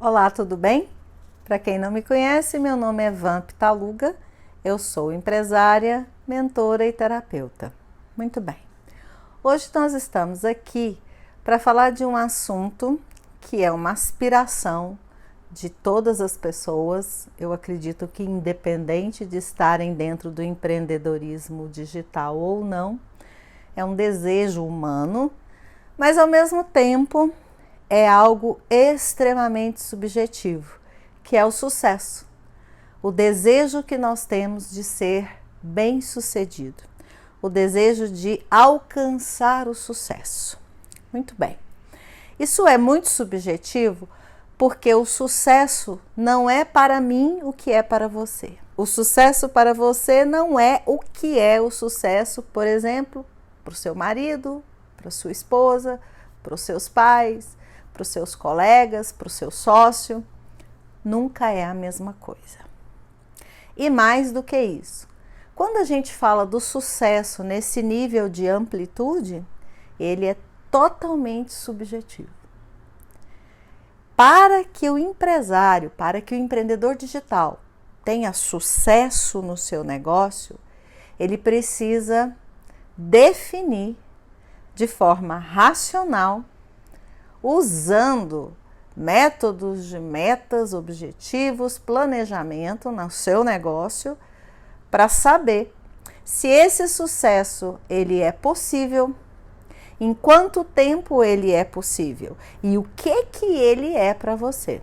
Olá, tudo bem? Para quem não me conhece, meu nome é Van Pitaluga, eu sou empresária, mentora e terapeuta. Muito bem. Hoje nós estamos aqui para falar de um assunto que é uma aspiração de todas as pessoas. Eu acredito que independente de estarem dentro do empreendedorismo digital ou não, é um desejo humano, mas ao mesmo tempo é algo extremamente subjetivo, que é o sucesso. O desejo que nós temos de ser bem-sucedido. O desejo de alcançar o sucesso. Muito bem. Isso é muito subjetivo porque o sucesso não é para mim o que é para você. O sucesso para você não é o que é o sucesso, por exemplo, para o seu marido, para a sua esposa, para os seus pais, para os seus colegas, para o seu sócio. Nunca é a mesma coisa. E mais do que isso, quando a gente fala do sucesso nesse nível de amplitude, ele é totalmente subjetivo. Para que o empresário, para que o empreendedor digital tenha sucesso no seu negócio, ele precisa definir de forma racional, usando métodos de metas, objetivos, planejamento no seu negócio, para saber se esse sucesso ele é possível, em quanto tempo ele é possível e o que ele é para você.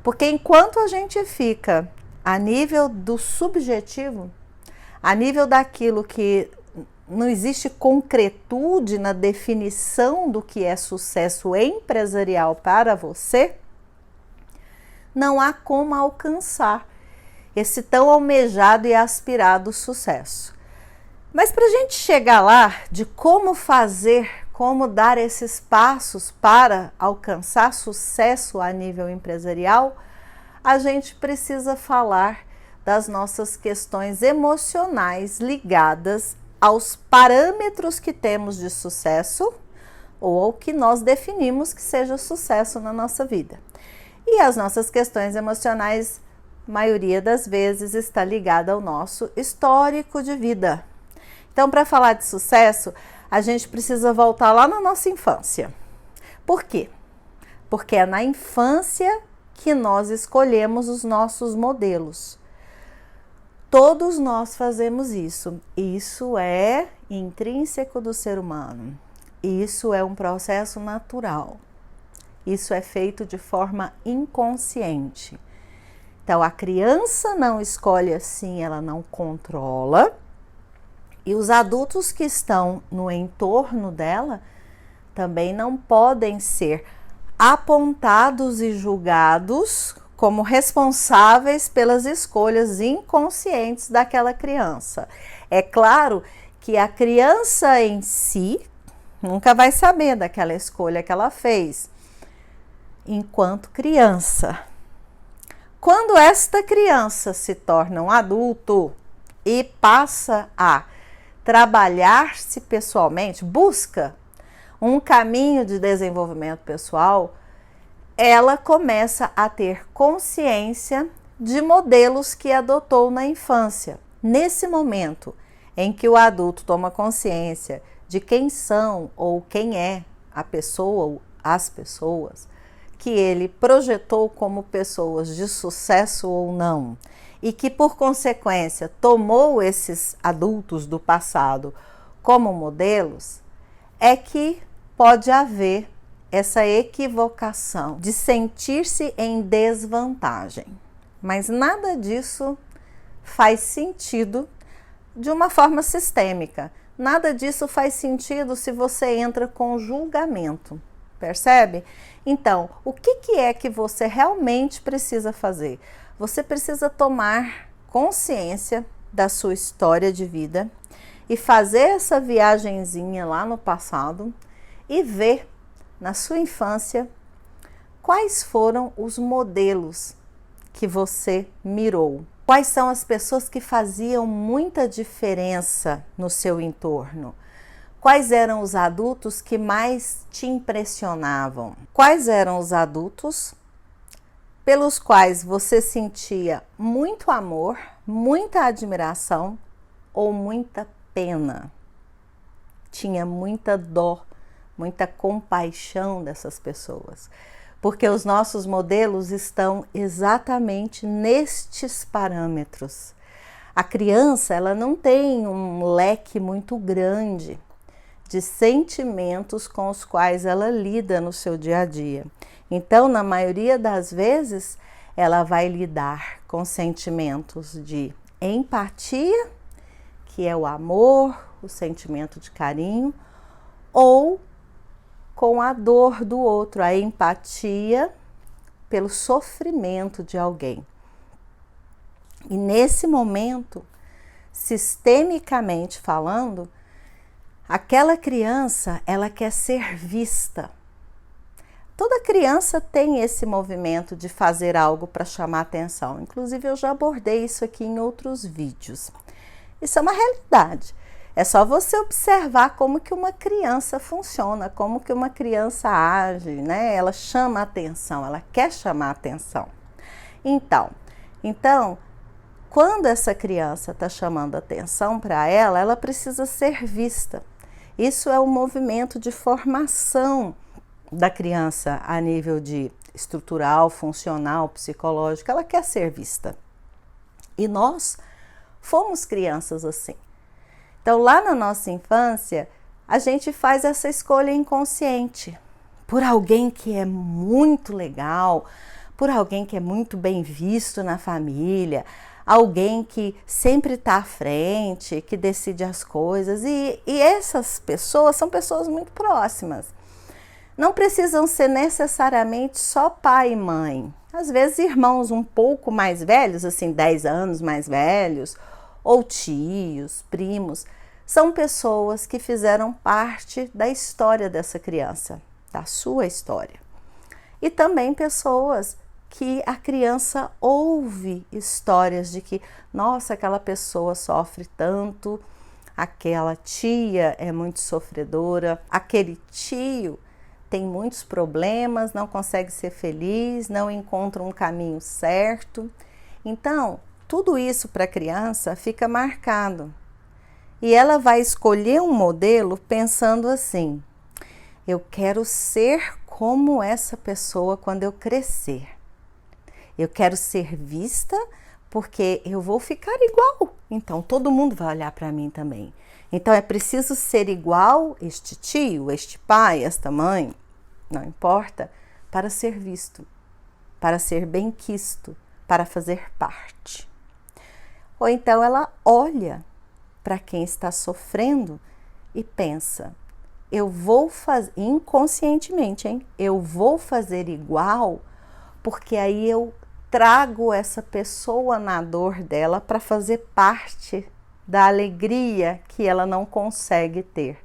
Porque enquanto a gente fica a nível do subjetivo, a nível daquilo que não existe concretude na definição do que é sucesso empresarial para você, não há como alcançar esse tão almejado e aspirado sucesso. Mas para a gente chegar lá, de como fazer, como dar esses passos para alcançar sucesso a nível empresarial, a gente precisa falar das nossas questões emocionais ligadas aos parâmetros que temos de sucesso ou ao que nós definimos que seja sucesso na nossa vida. E as nossas questões emocionais, maioria das vezes, está ligada ao nosso histórico de vida. Então, para falar de sucesso, a gente precisa voltar lá na nossa infância. Por quê? Porque é na infância que nós escolhemos os nossos modelos. Todos nós fazemos isso. Isso é intrínseco do ser humano. Isso é um processo natural. Isso é feito de forma inconsciente. Então, a criança não escolhe assim, ela não controla. E os adultos que estão no entorno dela também não podem ser apontados e julgados como responsáveis pelas escolhas inconscientes daquela criança. É claro que a criança em si nunca vai saber daquela escolha que ela fez, enquanto criança. Quando esta criança se torna um adulto e passa a trabalhar-se pessoalmente, busca um caminho de desenvolvimento pessoal, ela começa a ter consciência de modelos que adotou na infância. Nesse momento em que o adulto toma consciência de quem são ou quem é a pessoa ou as pessoas que ele projetou como pessoas de sucesso ou não, e que por consequência tomou esses adultos do passado como modelos, é que pode haver essa equivocação de sentir-se em desvantagem. Mas nada disso faz sentido de uma forma sistêmica. Nada disso faz sentido se você entra com julgamento, percebe? Então, o que é que você realmente precisa fazer? Você precisa tomar consciência da sua história de vida e fazer essa viagenzinha lá no passado e ver na sua infância quais foram os modelos que você mirou. Quais são as pessoas que faziam muita diferença no seu entorno? Quais eram os adultos que mais te impressionavam? Quais eram os adultos pelos quais você sentia muito amor, muita admiração ou muita pena. Tinha muita dó, muita compaixão dessas pessoas. Porque os nossos modelos estão exatamente nestes parâmetros. A criança, ela não tem um leque muito grande de sentimentos com os quais ela lida no seu dia a dia. Então, na maioria das vezes, ela vai lidar com sentimentos de empatia, que é o amor, o sentimento de carinho, ou com a dor do outro, a empatia pelo sofrimento de alguém. E nesse momento, sistemicamente falando, aquela criança, ela quer ser vista. Toda criança tem esse movimento de fazer algo para chamar atenção. Inclusive, eu já abordei isso aqui em outros vídeos. Isso é uma realidade. É só você observar como que uma criança funciona, como que uma criança age, né? Ela chama atenção, ela quer chamar atenção. Então, quando essa criança está chamando atenção para ela, ela precisa ser vista. Isso é um movimento de formação da criança a nível de estrutural, funcional, psicológico. Ela quer ser vista. E nós fomos crianças assim. Então, lá na nossa infância, a gente faz essa escolha inconsciente por alguém que é muito legal, por alguém que é muito bem visto na família, alguém que sempre está à frente, que decide as coisas. E essas pessoas são pessoas muito próximas. Não precisam ser necessariamente só pai e mãe. Às vezes, irmãos um pouco mais velhos, assim, 10 anos mais velhos, ou tios, primos, são pessoas que fizeram parte da história dessa criança, da sua história. E também pessoas que a criança ouve histórias de que, nossa, aquela pessoa sofre tanto, aquela tia é muito sofredora, aquele tio tem muitos problemas, não consegue ser feliz, não encontra um caminho certo. Então, tudo isso para a criança fica marcado. E ela vai escolher um modelo pensando assim: eu quero ser como essa pessoa quando eu crescer. Eu quero ser vista porque eu vou ficar igual. Então, todo mundo vai olhar para mim também. Então, é preciso ser igual este tio, este pai, esta mãe, não importa, para ser visto, para ser bem-quisto, para fazer parte. Ou então ela olha para quem está sofrendo e pensa: eu vou fazer, inconscientemente, hein? Eu vou fazer igual, porque aí eu trago essa pessoa na dor dela para fazer parte da alegria que ela não consegue ter.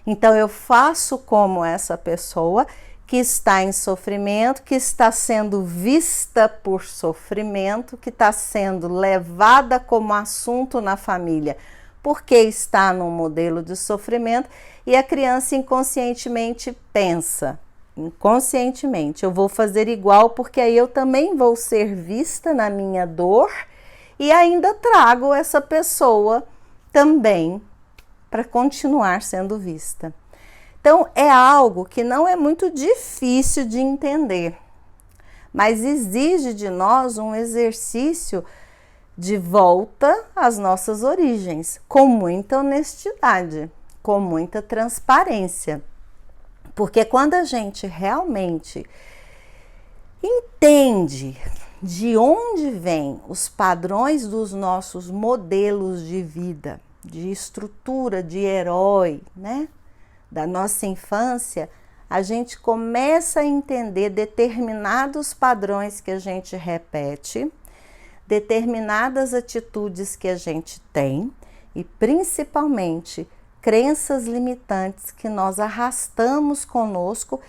Então eu faço como essa pessoa que está em sofrimento, que está sendo vista por sofrimento, que está sendo levada como assunto na família, porque está num modelo de sofrimento, e a criança inconscientemente pensa: inconscientemente, eu vou fazer igual porque aí eu também vou ser vista na minha dor e ainda trago essa pessoa também para continuar sendo vista. Então, é algo que não é muito difícil de entender, mas exige de nós um exercício de volta às nossas origens, com muita honestidade, com muita transparência. Porque quando a gente realmente entende de onde vêm os padrões dos nossos modelos de vida, de estrutura, de herói, né? Da nossa infância, a gente começa a entender determinados padrões que a gente repete, determinadas atitudes que a gente tem e principalmente crenças limitantes que nós arrastamos conosco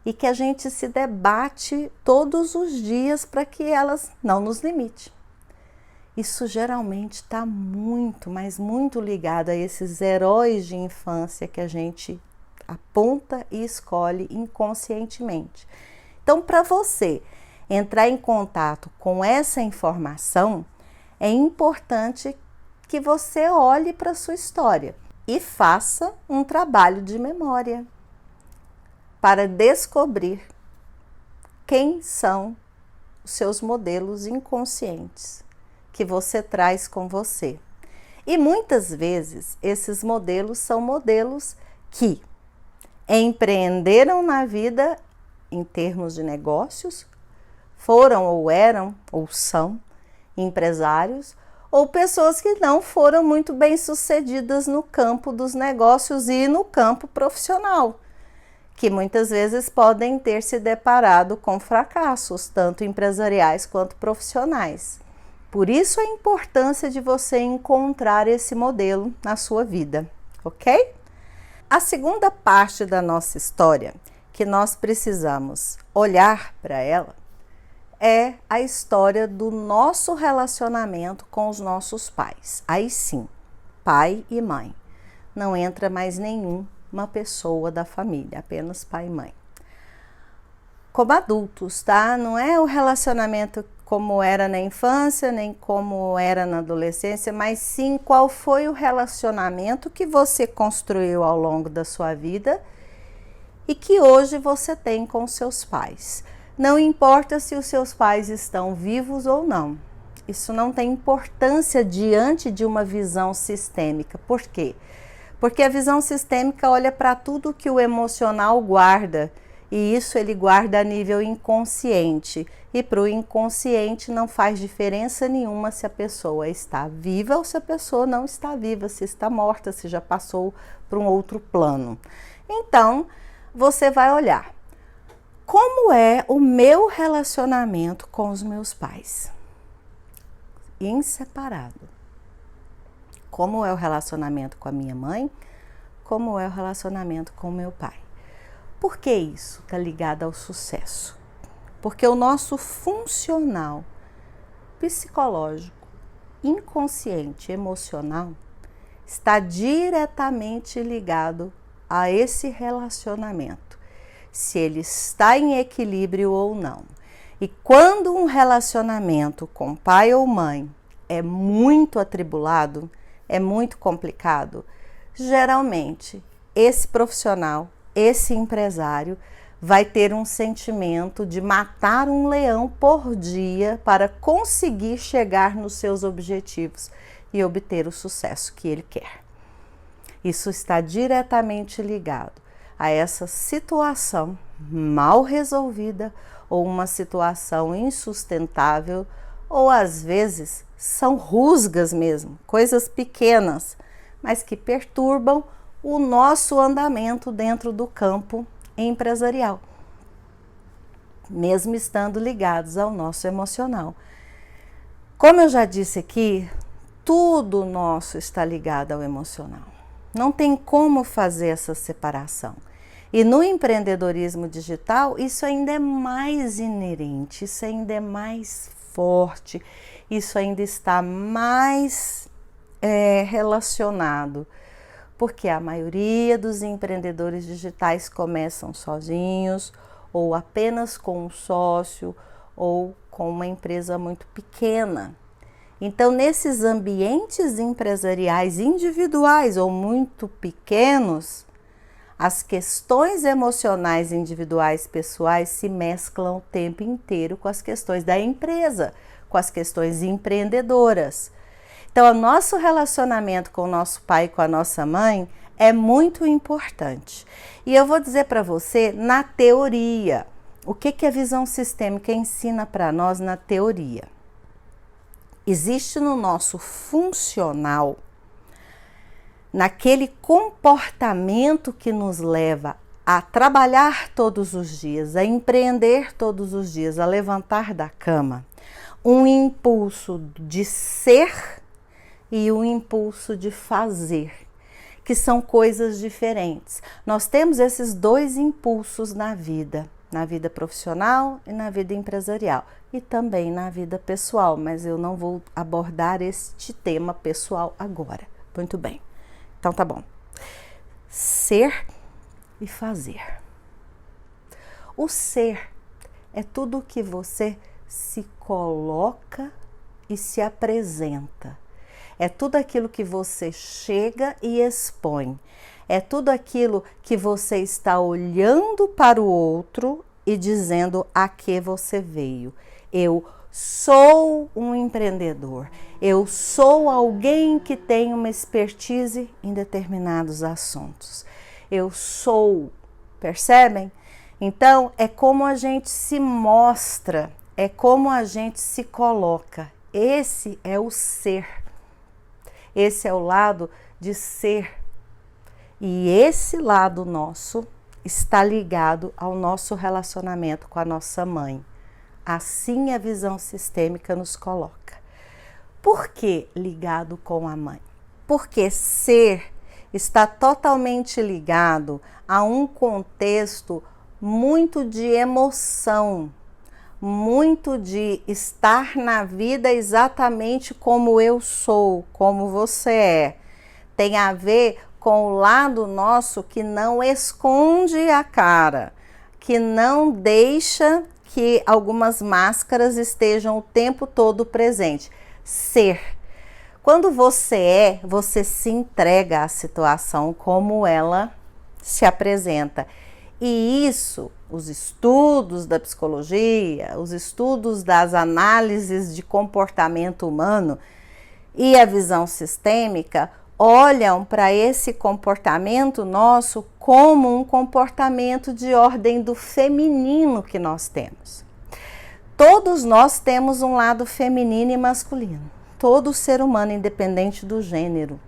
e que a gente se debate todos os dias para que elas não nos limitem. Isso geralmente está muito, mas muito ligado a esses heróis de infância que a gente aponta e escolhe inconscientemente. Então, para você entrar em contato com essa informação, é importante que você olhe para a sua história e faça um trabalho de memória para descobrir quem são os seus modelos inconscientes que você traz com você. E muitas vezes esses modelos são modelos que empreenderam na vida em termos de negócios, foram ou eram ou são empresários, ou pessoas que não foram muito bem sucedidas no campo dos negócios e no campo profissional, que muitas vezes podem ter se deparado com fracassos, tanto empresariais quanto profissionais. Por isso a importância de você encontrar esse modelo na sua vida, ok? A segunda parte da nossa história, que nós precisamos olhar para ela, é a história do nosso relacionamento com os nossos pais. Aí sim, pai e mãe. Não entra mais nenhuma pessoa da família, apenas pai e mãe. Como adultos, tá? Não é o relacionamento como era na infância, nem como era na adolescência, mas sim qual foi o relacionamento que você construiu ao longo da sua vida e que hoje você tem com seus pais. Não importa se os seus pais estão vivos ou não. Isso não tem importância diante de uma visão sistêmica. Por quê? Porque a visão sistêmica olha para tudo que o emocional guarda, e isso ele guarda a nível inconsciente. E para o inconsciente não faz diferença nenhuma se a pessoa está viva ou se a pessoa não está viva, se está morta, se já passou para um outro plano. Então, você vai olhar. Como é o meu relacionamento com os meus pais? Inseparável. Como é o relacionamento com a minha mãe? Como é o relacionamento com o meu pai? Por que isso está ligado ao sucesso? Porque o nosso funcional psicológico, inconsciente, emocional, está diretamente ligado a esse relacionamento. Se ele está em equilíbrio ou não. E quando um relacionamento com pai ou mãe é muito atribulado, é muito complicado, geralmente esse profissional, esse empresário vai ter um sentimento de matar um leão por dia para conseguir chegar nos seus objetivos e obter o sucesso que ele quer. Isso está diretamente ligado a essa situação mal resolvida ou uma situação insustentável, ou às vezes são rusgas mesmo, coisas pequenas, mas que perturbam o nosso andamento dentro do campo empresarial, mesmo estando ligados ao nosso emocional. Como eu já disse aqui, tudo nosso está ligado ao emocional. Não tem como fazer essa separação. E no empreendedorismo digital, isso ainda é mais inerente, isso ainda é mais forte, isso ainda está mais relacionado. Porque a maioria dos empreendedores digitais começam sozinhos, ou apenas com um sócio, ou com uma empresa muito pequena. Então, nesses ambientes empresariais individuais ou muito pequenos, as questões emocionais individuais pessoais se mesclam o tempo inteiro com as questões da empresa, com as questões empreendedoras. Então, o nosso relacionamento com o nosso pai e com a nossa mãe é muito importante. E eu vou dizer para você, na teoria, o que a visão sistêmica ensina para nós na teoria. Existe no nosso funcional, naquele comportamento que nos leva a trabalhar todos os dias, a empreender todos os dias, a levantar da cama, um impulso de ser e um impulso de fazer, que são coisas diferentes. Nós temos esses dois impulsos na vida profissional e na vida empresarial, e também na vida pessoal, mas eu não vou abordar este tema pessoal agora. Muito bem, então tá bom. Ser e fazer. O ser é tudo que você se coloca e se apresenta. É tudo aquilo que você chega e expõe. É tudo aquilo que você está olhando para o outro e dizendo a que você veio. Eu sou um empreendedor. Eu sou alguém que tem uma expertise em determinados assuntos. Eu sou, percebem? Então, é como a gente se mostra, é como a gente se coloca. Esse é o ser. Esse é o lado de ser. E esse lado nosso está ligado ao nosso relacionamento com a nossa mãe. Assim a visão sistêmica nos coloca. Por que ligado com a mãe? Porque ser está totalmente ligado a um contexto muito de emoção, muito de estar na vida exatamente como eu sou, como você é. Tem a ver com o lado nosso que não esconde a cara, que não deixa que algumas máscaras estejam o tempo todo presente. Ser. Quando você é, você se entrega à situação como ela se apresenta. E isso, os estudos da psicologia, os estudos das análises de comportamento humano e a visão sistêmica olham para esse comportamento nosso como um comportamento de ordem do feminino que nós temos. Todos nós temos um lado feminino e masculino. Todo ser humano, independente do gênero.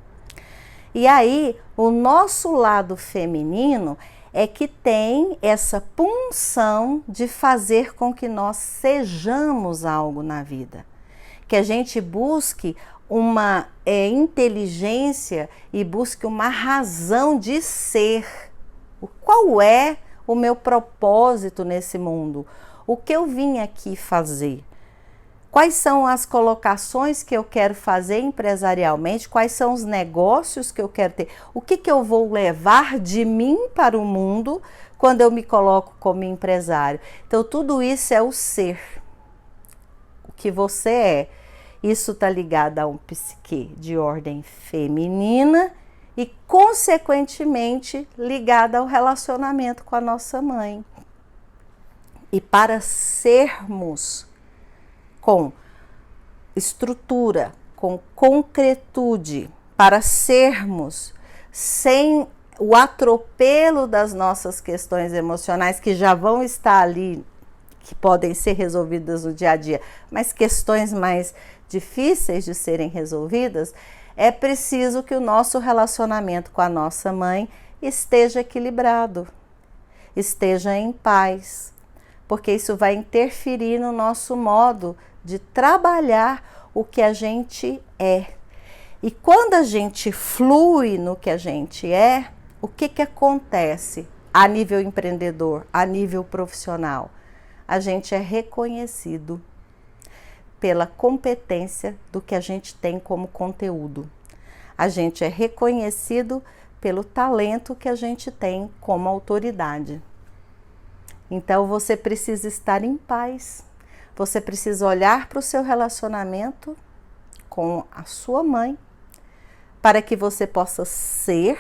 E aí, o nosso lado feminino é que tem essa punção de fazer com que nós sejamos algo na vida. Que a gente busque uma inteligência e busque uma razão de ser. Qual é o meu propósito nesse mundo? O que eu vim aqui fazer? Quais são as colocações que eu quero fazer empresarialmente? Quais são os negócios que eu quero ter? O que eu vou levar de mim para o mundo quando eu me coloco como empresário? Então, tudo isso é o ser. O que você é. Isso está ligado a um psique de ordem feminina e, consequentemente, ligado ao relacionamento com a nossa mãe. E para sermos com estrutura, com concretude, para sermos sem o atropelo das nossas questões emocionais que já vão estar ali, que podem ser resolvidas no dia a dia, mas questões mais difíceis de serem resolvidas, é preciso que o nosso relacionamento com a nossa mãe esteja equilibrado, esteja em paz, porque isso vai interferir no nosso modo de trabalhar o que a gente é. E quando a gente flui no que a gente é, o que acontece a nível empreendedor, a nível profissional? A gente é reconhecido pela competência do que a gente tem como conteúdo. A gente é reconhecido pelo talento que a gente tem como autoridade. Então você precisa estar em paz. Você precisa olhar para o seu relacionamento com a sua mãe para que você possa ser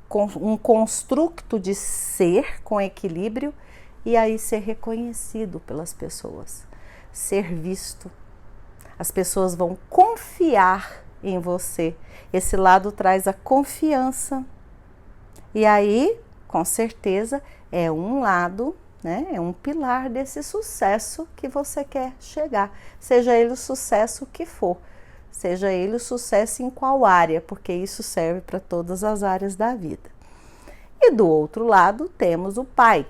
com um construto de ser com equilíbrio e aí ser reconhecido pelas pessoas, ser visto. As pessoas vão confiar em você. Esse lado traz a confiança. E aí, com certeza, é um lado, né? É um pilar desse sucesso que você quer chegar. Seja ele o sucesso que for. Seja ele o sucesso em qual área, porque isso serve para todas as áreas da vida. E do outro lado, temos o pai,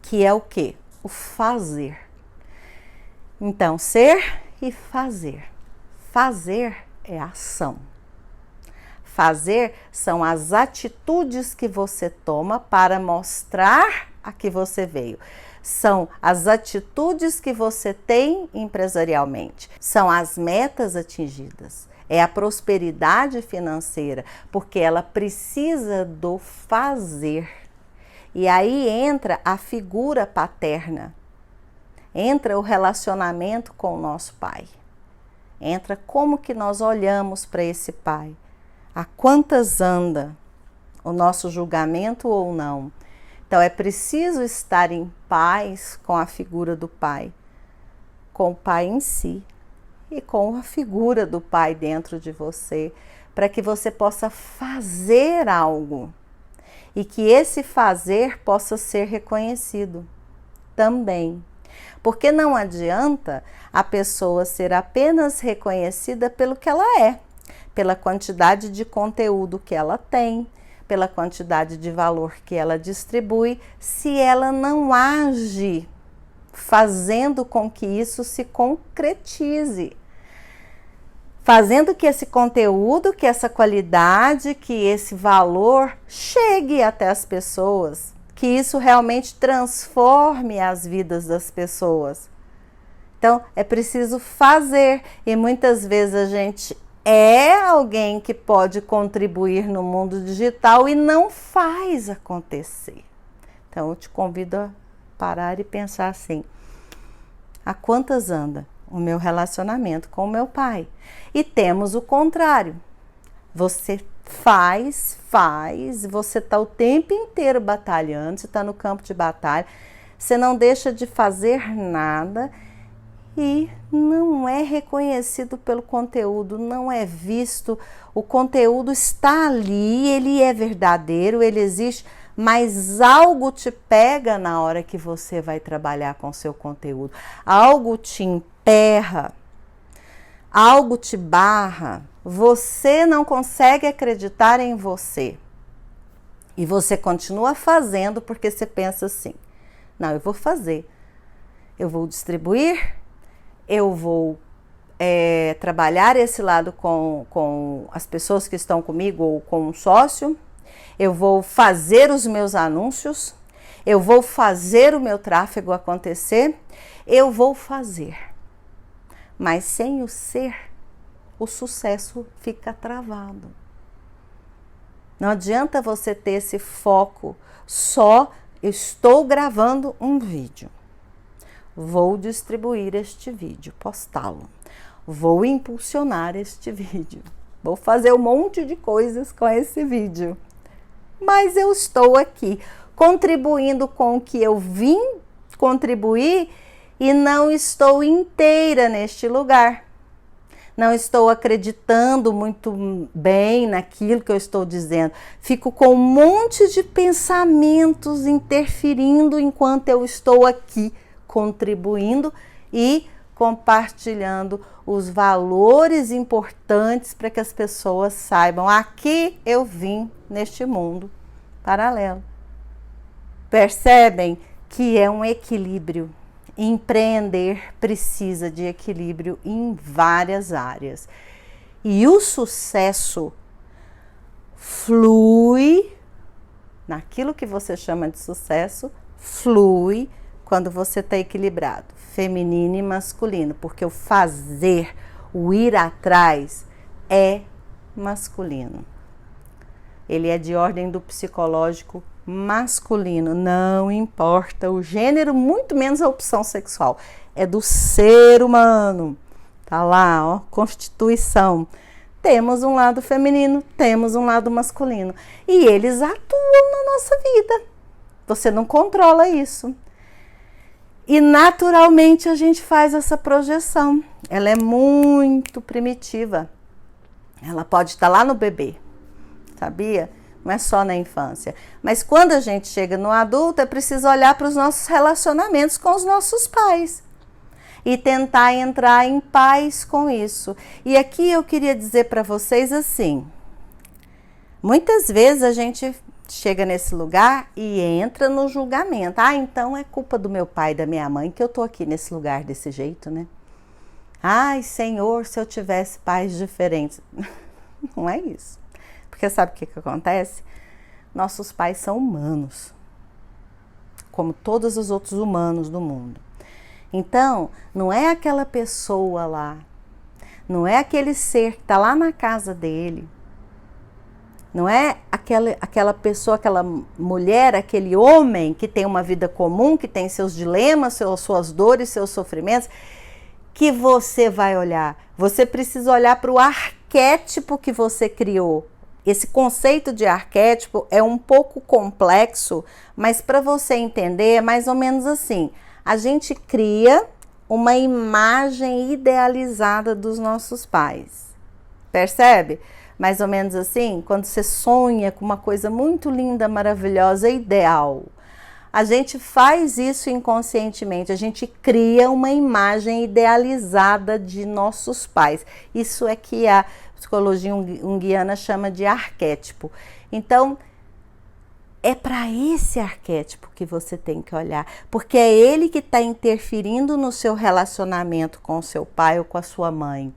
que é o quê? O fazer. Então, ser e fazer. Fazer é ação. Fazer são as atitudes que você toma para mostrar a que você veio. São as atitudes que você tem empresarialmente. São as metas atingidas. É a prosperidade financeira, porque ela precisa do fazer. E aí entra a figura paterna, entra o relacionamento com o nosso pai, entra como que nós olhamos para esse pai, a quantas anda o nosso julgamento ou não. Então é preciso estar em paz com a figura do pai, com o pai em si e com a figura do pai dentro de você, para que você possa fazer algo e que esse fazer possa ser reconhecido também. Porque não adianta a pessoa ser apenas reconhecida pelo que ela é, pela quantidade de conteúdo que ela tem, pela quantidade de valor que ela distribui, se ela não age fazendo com que isso se concretize. Fazendo que esse conteúdo, que essa qualidade, que esse valor chegue até as pessoas, que isso realmente transforme as vidas das pessoas. Então, é preciso fazer, e muitas vezes a gente é alguém que pode contribuir no mundo digital e não faz acontecer. Então, eu te convido a parar e pensar assim: a quantas anda o meu relacionamento com o meu pai? E temos o contrário. Você faz, você está o tempo inteiro batalhando, você está no campo de batalha, você não deixa de fazer nada e não é reconhecido pelo conteúdo, não é visto. O conteúdo está ali, ele é verdadeiro, ele existe, mas algo te pega na hora que você vai trabalhar com o seu conteúdo. Algo te emperra, algo te barra, você não consegue acreditar em você. E você continua fazendo porque você pensa assim: não, eu vou fazer, eu vou distribuir, eu vou trabalhar esse lado com as pessoas que estão comigo ou com um sócio, eu vou fazer os meus anúncios, eu vou fazer o meu tráfego acontecer, eu vou fazer. Mas sem o ser, o sucesso fica travado. Não adianta você ter esse foco só: estou gravando um vídeo, vou distribuir este vídeo, postá-lo, vou impulsionar este vídeo, vou fazer um monte de coisas com esse vídeo. Mas eu estou aqui contribuindo com o que eu vim contribuir e não estou inteira neste lugar. Não estou acreditando muito bem naquilo que eu estou dizendo. Fico com um monte de pensamentos interferindo enquanto eu estou aqui contribuindo e compartilhando os valores importantes para que as pessoas saibam: aqui eu vim neste mundo paralelo. Percebem que é um equilíbrio. Empreender precisa de equilíbrio em várias áreas. E o sucesso flui, naquilo que você chama de sucesso, flui quando você está equilibrado, feminino e masculino, porque o fazer, o ir atrás é masculino. Ele é de ordem do psicológico masculino, não importa o gênero, muito menos a opção sexual, é do ser humano. Tá lá, ó, Constituição. Temos um lado feminino, temos um lado masculino, e eles atuam na nossa vida. Você não controla isso. E naturalmente a gente faz essa projeção. Ela é muito primitiva. Ela pode estar lá no bebê, sabia? Não é só na infância. Mas quando a gente chega no adulto, é preciso olhar para os nossos relacionamentos com os nossos pais e tentar entrar em paz com isso. E aqui eu queria dizer para vocês assim: muitas vezes a gente chega nesse lugar e entra no julgamento. Ah, então é culpa do meu pai e da minha mãe que eu tô aqui nesse lugar desse jeito, né? Ai, Senhor, se eu tivesse pais diferentes. Não é isso. Porque sabe o que acontece? Nossos pais são humanos, como todos os outros humanos do mundo. Então, não é aquela pessoa lá, não é aquele ser que está lá na casa dele, Não é aquela pessoa, aquela mulher, aquele homem que tem uma vida comum, que tem seus dilemas, suas dores, seus sofrimentos, que você vai olhar. Você precisa olhar para o arquétipo que você criou. Esse conceito de arquétipo é um pouco complexo, mas para você entender é mais ou menos assim. A gente cria uma imagem idealizada dos nossos pais. Percebe? Mais ou menos assim, quando você sonha com uma coisa muito linda, maravilhosa, ideal. A gente faz isso inconscientemente, a gente cria uma imagem idealizada de nossos pais. Isso é que a psicologia junguiana chama de arquétipo. Então, é para esse arquétipo que você tem que olhar, porque é ele que está interferindo no seu relacionamento com o seu pai ou com a sua mãe.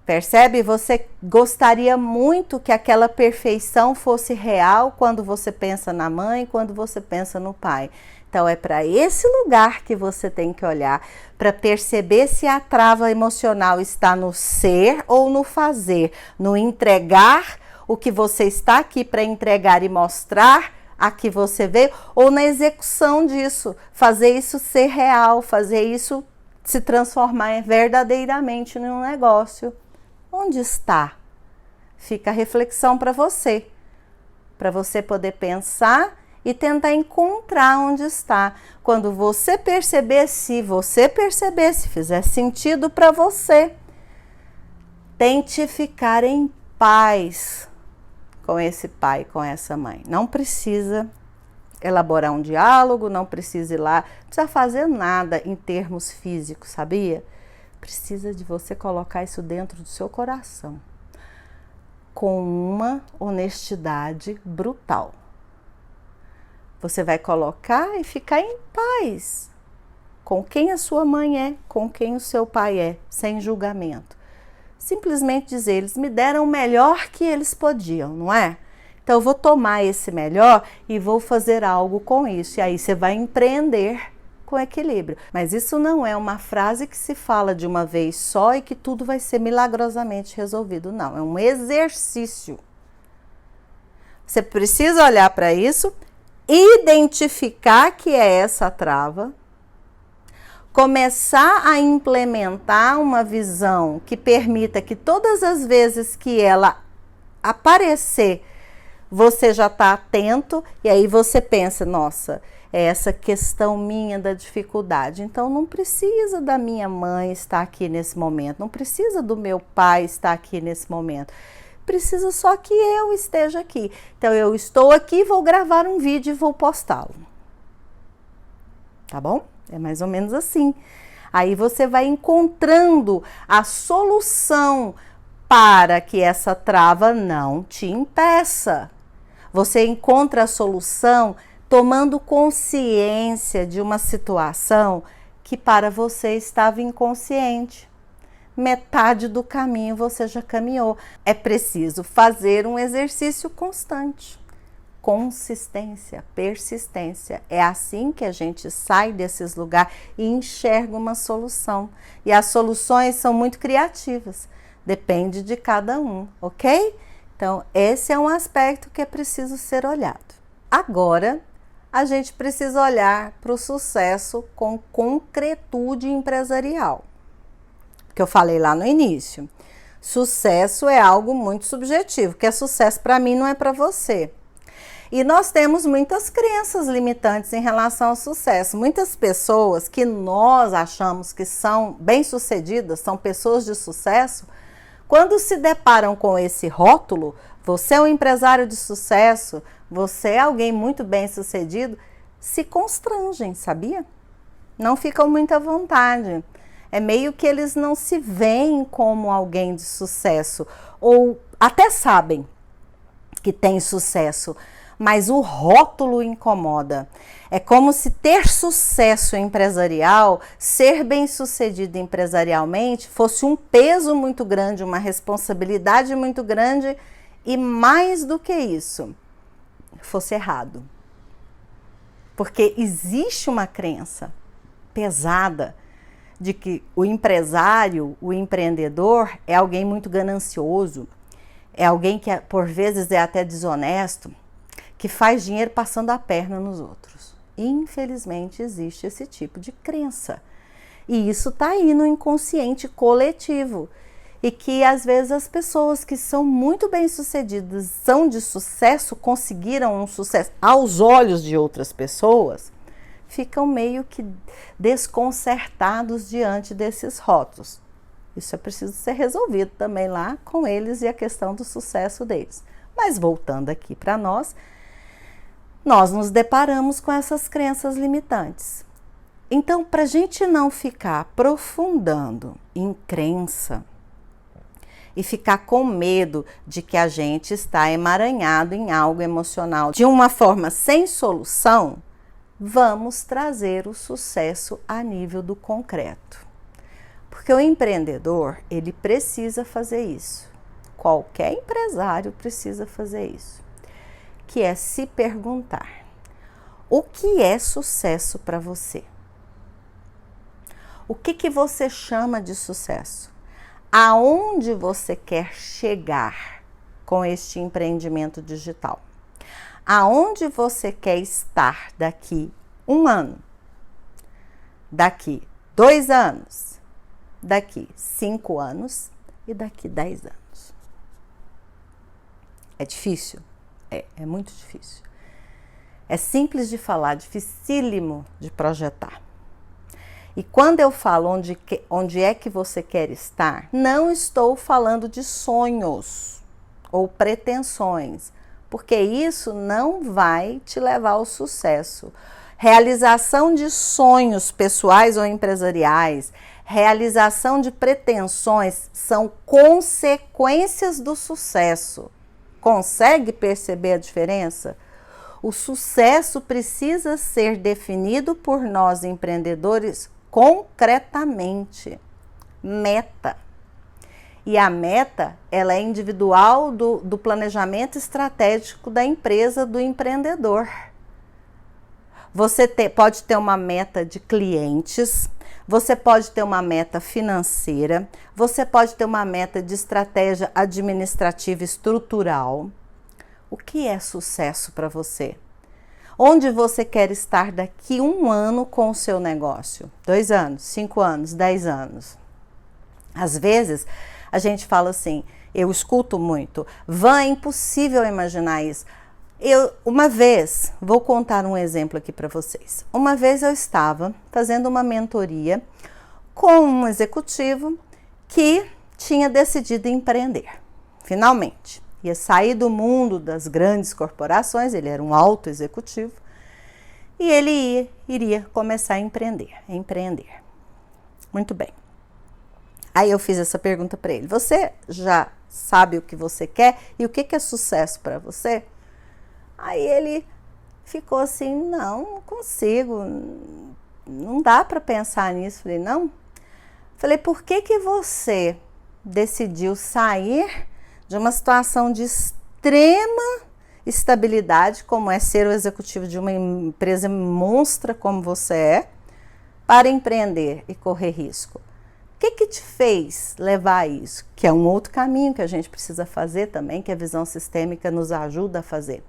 Percebe? Você gostaria muito que aquela perfeição fosse real quando você pensa na mãe, quando você pensa no pai. Então é para esse lugar que você tem que olhar, para perceber se a trava emocional está no ser ou no fazer, no entregar o que você está aqui para entregar e mostrar a que você veio, ou na execução disso, fazer isso ser real, fazer isso se transformar verdadeiramente num negócio. Onde está? Fica a reflexão para você poder pensar e tentar encontrar onde está. Quando você perceber, se fizer sentido para você, tente ficar em paz com esse pai, com essa mãe. Não precisa elaborar um diálogo, não precisa ir lá, não precisa fazer nada em termos físicos, sabia? Precisa de você colocar isso dentro do seu coração, com uma honestidade brutal. Você vai colocar e ficar em paz com quem a sua mãe é, com quem o seu pai é, sem julgamento. Simplesmente dizer, eles me deram o melhor que eles podiam, não é? Então eu vou tomar esse melhor e vou fazer algo com isso. E aí você vai empreender com equilíbrio. Mas isso não é uma frase que se fala de uma vez só e que tudo vai ser milagrosamente resolvido. Não, é um exercício. Você precisa olhar para isso, identificar que é essa trava, começar a implementar uma visão que permita que todas as vezes que ela aparecer, você já está atento e aí você pensa, nossa, é essa questão minha da dificuldade. Então não precisa da minha mãe estar aqui nesse momento, não precisa do meu pai estar aqui nesse momento. Precisa só que eu esteja aqui. Então eu estou aqui, vou gravar um vídeo e vou postá-lo. Tá bom? É mais ou menos assim. Aí você vai encontrando a solução para que essa trava não te impeça. Você encontra a solução tomando consciência de uma situação que para você estava inconsciente. Metade do caminho você já caminhou. É preciso fazer um exercício constante. Consistência, persistência. É assim que a gente sai desses lugares e enxerga uma solução. E as soluções são muito criativas. Depende de cada um, ok? Então, esse é um aspecto que é preciso ser olhado. Agora, a gente precisa olhar para o sucesso com concretude empresarial. Que eu falei lá no início. Sucesso é algo muito subjetivo, que é sucesso para mim não é para você. E nós temos muitas crenças limitantes em relação ao sucesso. Muitas pessoas que nós achamos que são bem-sucedidas, são pessoas de sucesso, quando se deparam com esse rótulo, você é um empresário de sucesso, você é alguém muito bem-sucedido, se constrangem, sabia? Não ficam muito à vontade. É meio que eles não se veem como alguém de sucesso, ou até sabem que tem sucesso, mas o rótulo incomoda. É como se ter sucesso empresarial, ser bem-sucedido empresarialmente, fosse um peso muito grande, uma responsabilidade muito grande e mais do que isso, fosse errado. Porque existe uma crença pesada de que o empresário, o empreendedor, é alguém muito ganancioso, é alguém que por vezes é até desonesto, que faz dinheiro passando a perna nos outros. Infelizmente existe esse tipo de crença. E isso está aí no inconsciente coletivo. E que às vezes as pessoas que são muito bem-sucedidas, são de sucesso, conseguiram um sucesso aos olhos de outras pessoas, ficam meio que desconcertados diante desses rótulos. Isso é preciso ser resolvido também lá com eles e a questão do sucesso deles. Mas voltando aqui para nós nos deparamos com essas crenças limitantes. Então, para a gente não ficar aprofundando em crença e ficar com medo de que a gente está emaranhado em algo emocional de uma forma sem solução, vamos trazer o sucesso a nível do concreto. Porque o empreendedor, ele precisa fazer isso. Qualquer empresário precisa fazer isso. Que é se perguntar: o que é sucesso para você? O que você chama de sucesso? Aonde você quer chegar com este empreendimento digital? Aonde você quer estar daqui 1 ano? Daqui 2 anos? Daqui 5 anos? E daqui 10 anos? É difícil? É muito difícil. É simples de falar, dificílimo de projetar. E quando eu falo onde é que você quer estar, não estou falando de sonhos ou pretensões, porque isso não vai te levar ao sucesso. Realização de sonhos pessoais ou empresariais, realização de pretensões são consequências do sucesso. Consegue perceber a diferença? O sucesso precisa ser definido por nós empreendedores concretamente. Meta. E a meta, ela é individual do planejamento estratégico da empresa, do empreendedor. Você pode ter uma meta de clientes, você pode ter uma meta financeira, você pode ter uma meta de estratégia administrativa estrutural. O que é sucesso para você? Onde você quer estar daqui 1 ano com o seu negócio? 2 anos, 5 anos, 10 anos. Às vezes, a gente fala assim, eu escuto muito, Van, é impossível imaginar isso. Uma vez, vou contar um exemplo aqui para vocês. Uma vez eu estava fazendo uma mentoria com um executivo que tinha decidido empreender, finalmente. Ia sair do mundo das grandes corporações, ele era um alto executivo, e ele iria começar a empreender. Muito bem. Aí eu fiz essa pergunta para ele: você já sabe o que você quer e o que é sucesso para você? Aí ele ficou assim: não consigo, não dá para pensar nisso. Falei: não? Falei: por que você decidiu sair de uma situação de extrema estabilidade, como é ser o executivo de uma empresa monstra como você é, para empreender e correr risco? O que te fez levar a isso? Que é um outro caminho que a gente precisa fazer também, que a visão sistêmica nos ajuda a fazer.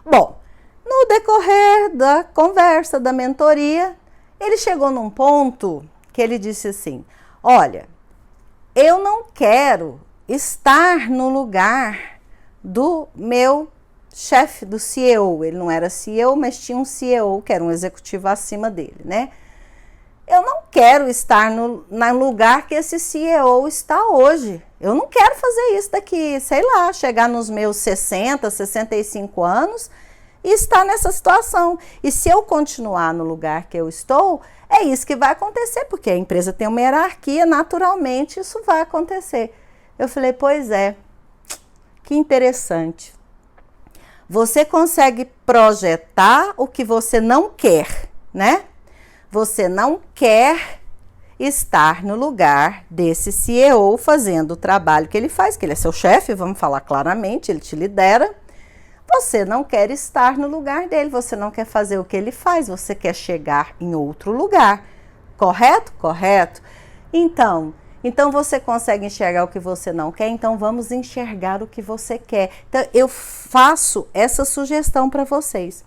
Bom, no decorrer da conversa, da mentoria, ele chegou num ponto que ele disse assim: olha, eu não quero estar no lugar do meu chefe, do CEO. Ele não era CEO, mas tinha um CEO, que era um executivo acima dele, né? Eu não quero estar no lugar que esse CEO está hoje. Eu não quero fazer isso daqui, sei lá, chegar nos meus 60, 65 anos e estar nessa situação. E se eu continuar no lugar que eu estou, é isso que vai acontecer, porque a empresa tem uma hierarquia, naturalmente isso vai acontecer. Eu falei: pois é, que interessante. Você consegue projetar o que você não quer, né? Você não quer estar no lugar desse CEO fazendo o trabalho que ele faz, que ele é seu chefe, vamos falar claramente, ele te lidera. Você não quer estar no lugar dele, você não quer fazer o que ele faz, você quer chegar em outro lugar. Correto? Correto. Então, Então você consegue enxergar o que você não quer, então vamos enxergar o que você quer. Então eu faço essa sugestão para vocês.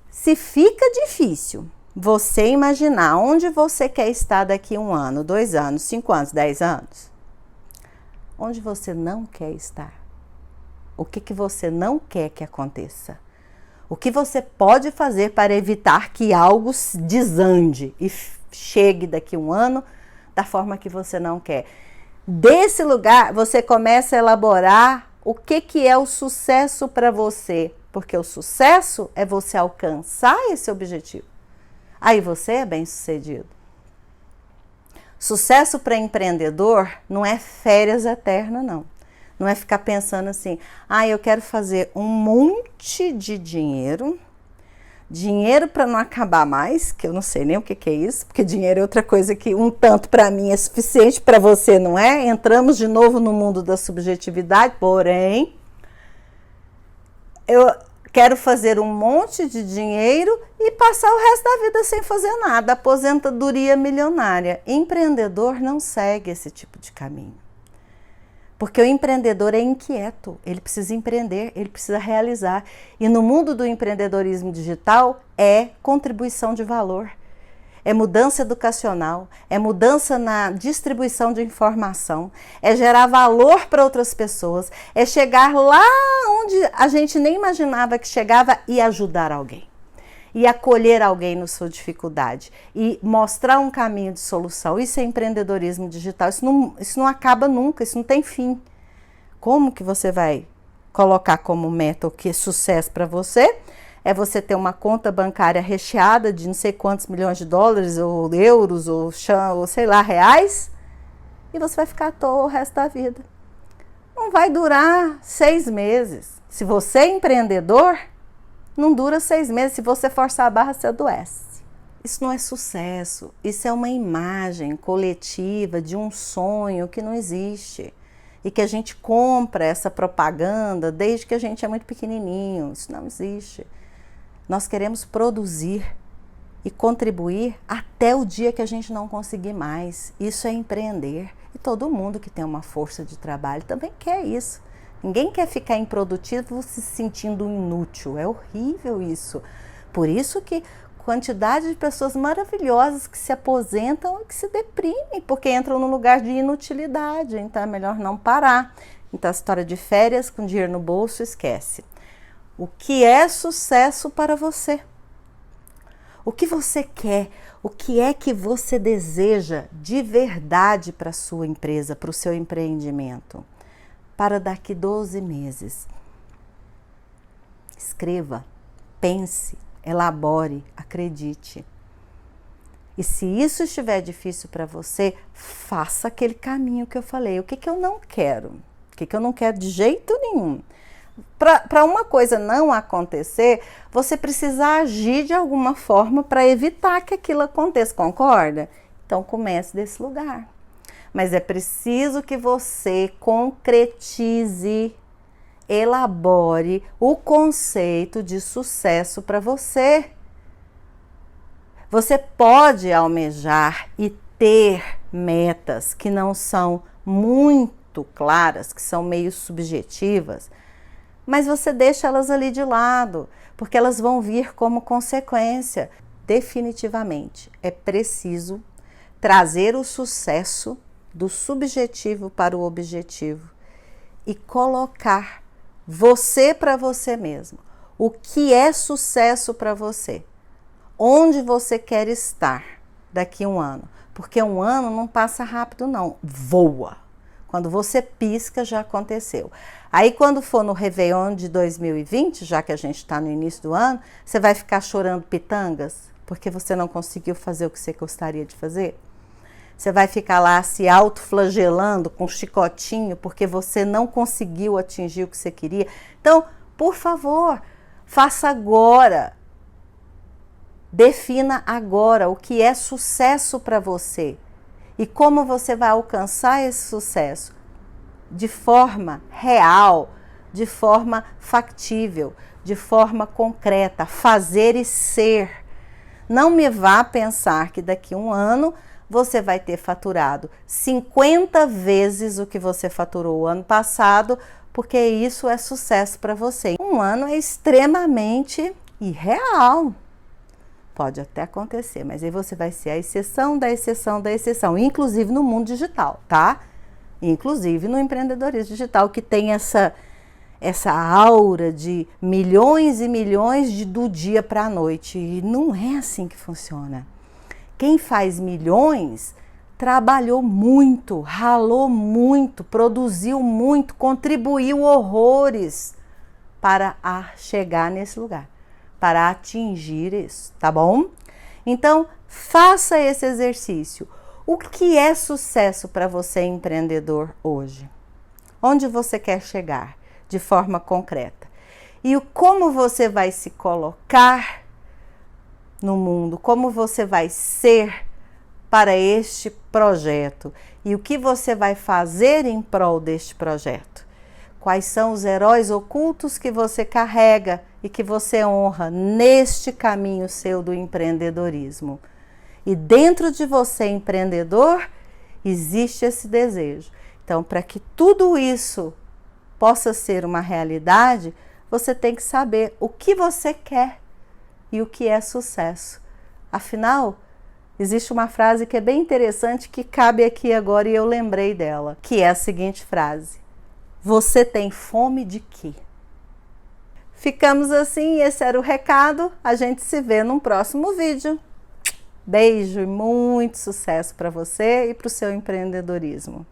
Se fica difícil você imaginar onde você quer estar daqui 1 ano, 2 anos, 5 anos, 10 anos, onde você não quer estar, o que você não quer que aconteça, o que você pode fazer para evitar que algo desande e chegue daqui 1 ano da forma que você não quer. Desse lugar, você começa a elaborar o que é o sucesso para você, porque o sucesso é você alcançar esse objetivo. Aí você é bem-sucedido. Sucesso para empreendedor não é férias eternas, não. Não é ficar pensando assim, eu quero fazer um monte de dinheiro para não acabar mais, que eu não sei nem o que é isso, porque dinheiro é outra coisa que um tanto para mim é suficiente, para você não é. Entramos de novo no mundo da subjetividade, porém, eu quero fazer um monte de dinheiro e passar o resto da vida sem fazer nada, aposentadoria milionária. Empreendedor não segue esse tipo de caminho. Porque o empreendedor é inquieto, ele precisa empreender, ele precisa realizar. E no mundo do empreendedorismo digital é contribuição de valor, é mudança educacional, é mudança na distribuição de informação, é gerar valor para outras pessoas, é chegar lá onde a gente nem imaginava que chegava e ajudar alguém. E acolher alguém na sua dificuldade e mostrar um caminho de solução. Isso é empreendedorismo digital, isso não acaba nunca, isso não tem fim. Como que você vai colocar como meta o que é sucesso para você? É você ter uma conta bancária recheada de não sei quantos milhões de dólares, ou euros, ou sei lá, reais, e você vai ficar à toa o resto da vida. Não vai durar 6 meses. Se você é empreendedor, não dura 6 meses, se você forçar a barra, você adoece. Isso não é sucesso, isso é uma imagem coletiva de um sonho que não existe. E que a gente compra essa propaganda desde que a gente é muito pequenininho. Isso não existe. Nós queremos produzir e contribuir até o dia que a gente não conseguir mais. Isso é empreender. E todo mundo que tem uma força de trabalho também quer isso. Ninguém quer ficar improdutivo se sentindo inútil. É horrível isso. Por isso que quantidade de pessoas maravilhosas que se aposentam e que se deprimem, porque entram num lugar de inutilidade. Então é melhor não parar. Então a história de férias com dinheiro no bolso, esquece. O que é sucesso para você? O que você quer? O que é que você deseja de verdade para a sua empresa, para o seu empreendimento? Para daqui 12 meses. Escreva, pense, elabore, acredite. E se isso estiver difícil para você, faça aquele caminho que eu falei. O que eu não quero? O que eu não quero de jeito nenhum? Para uma coisa não acontecer, você precisa agir de alguma forma para evitar que aquilo aconteça, concorda? Então comece desse lugar. Mas é preciso que você concretize, elabore o conceito de sucesso para você. Você pode almejar e ter metas que não são muito claras, que são meio subjetivas, mas você deixa elas ali de lado, porque elas vão vir como consequência. Definitivamente, é preciso trazer o sucesso do subjetivo para o objetivo e colocar você para você mesmo. O que é sucesso para você? Onde você quer estar daqui 1 ano? Porque 1 ano não passa rápido não, voa. Quando você pisca, já aconteceu. Aí quando for no Réveillon de 2020, já que a gente está no início do ano, você vai ficar chorando pitangas porque você não conseguiu fazer o que você gostaria de fazer? Você vai ficar lá se autoflagelando com um chicotinho porque você não conseguiu atingir o que você queria? Então, por favor, faça agora. Defina agora o que é sucesso para você e como você vai alcançar esse sucesso de forma real, de forma factível, de forma concreta, fazer e ser. Não me vá pensar que daqui 1 ano você vai ter faturado 50 vezes o que você faturou o ano passado, porque isso é sucesso para você. Um ano é extremamente irreal. Pode até acontecer, mas aí você vai ser a exceção da exceção da exceção, inclusive no mundo digital, tá? Inclusive no empreendedorismo digital, que tem essa aura de milhões e milhões do dia para a noite. E não é assim que funciona. Quem faz milhões trabalhou muito, ralou muito, produziu muito, contribuiu horrores para chegar nesse lugar, para atingir isso, tá bom? Então, faça esse exercício. O que é sucesso para você, empreendedor, hoje? Onde você quer chegar de forma concreta? E como você vai se colocar no mundo? Como você vai ser para este projeto? E o que você vai fazer em prol deste projeto? Quais são os heróis ocultos que você carrega e que você honra neste caminho seu do empreendedorismo? E dentro de você, empreendedor, existe esse desejo. Então, para que tudo isso possa ser uma realidade, você tem que saber o que você quer e o que é sucesso. Afinal, existe uma frase que é bem interessante que cabe aqui agora e eu lembrei dela, que é a seguinte frase: você tem fome de quê? Ficamos assim, esse era o recado. A gente se vê num próximo vídeo. Beijo e muito sucesso para você e para o seu empreendedorismo.